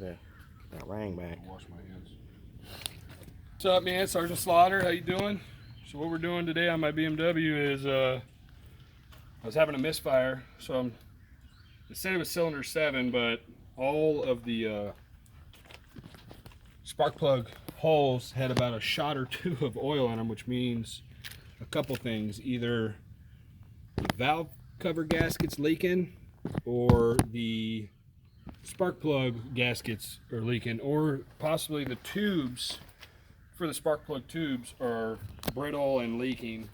Okay. Get that rang back. Wash my hands. What's up, man? Sergeant Slaughter, how you doing? So what we're doing today on my BMW is I was having a misfire. So it said it was cylinder 7, but all of the spark plug holes had about a shot or two of oil in them, which means a couple things. Either the valve cover gasket's leaking, or the spark plug gaskets are leaking, or possibly the tubes for the spark plug tubes are brittle and leaking.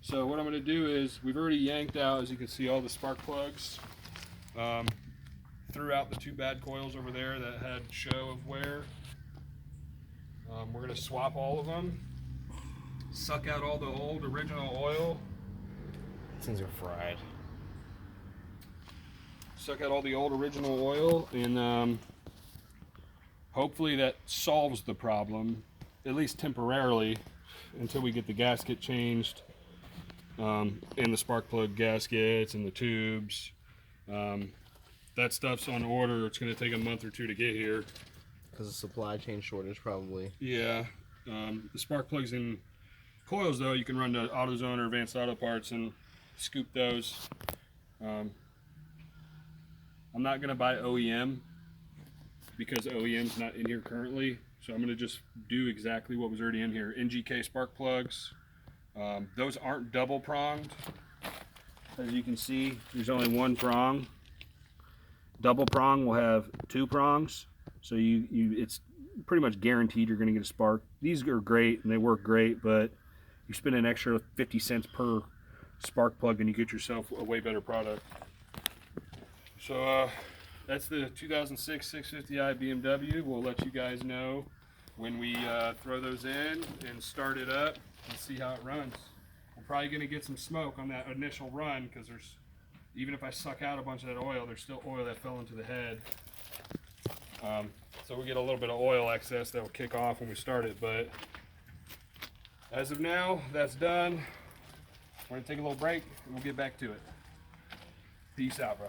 So what I'm going to do is, we've already yanked out, as you can see, all the spark plugs. Threw out the 2 bad coils over there that had show of wear. We're going to swap all of them, suck out all the old original oil. Things are fried. Suck out all the old original oil, and hopefully that solves the problem, at least temporarily, until we get the gasket changed, and the spark plug gaskets and the tubes. That stuff's on order. It's going to take a month or 2 to get here. Because of supply chain shortage, probably. Yeah. The spark plugs and coils, though, you can run to AutoZone or Advanced Auto Parts and scoop those. I'm not going to buy OEM because OEM's not in here currently. So I'm going to just do exactly what was already in here. NGK spark plugs. Those aren't double pronged. As you can see, there's only 1 prong. Double prong will have 2 prongs. So it's pretty much guaranteed you're going to get a spark. These are great and they work great, but you spend an extra 50 cents per spark plug and you get yourself a way better product. So that's the 2006 650i BMW. We'll let you guys know when we throw those in and start it up and see how it runs. We're probably going to get some smoke on that initial run, because there's, even if I suck out a bunch of that oil, there's still oil that fell into the head. So we get a little bit of oil excess that will kick off when we start it, but as of now, that's done. We're going to take a little break and we'll get back to it. Peace out, bro.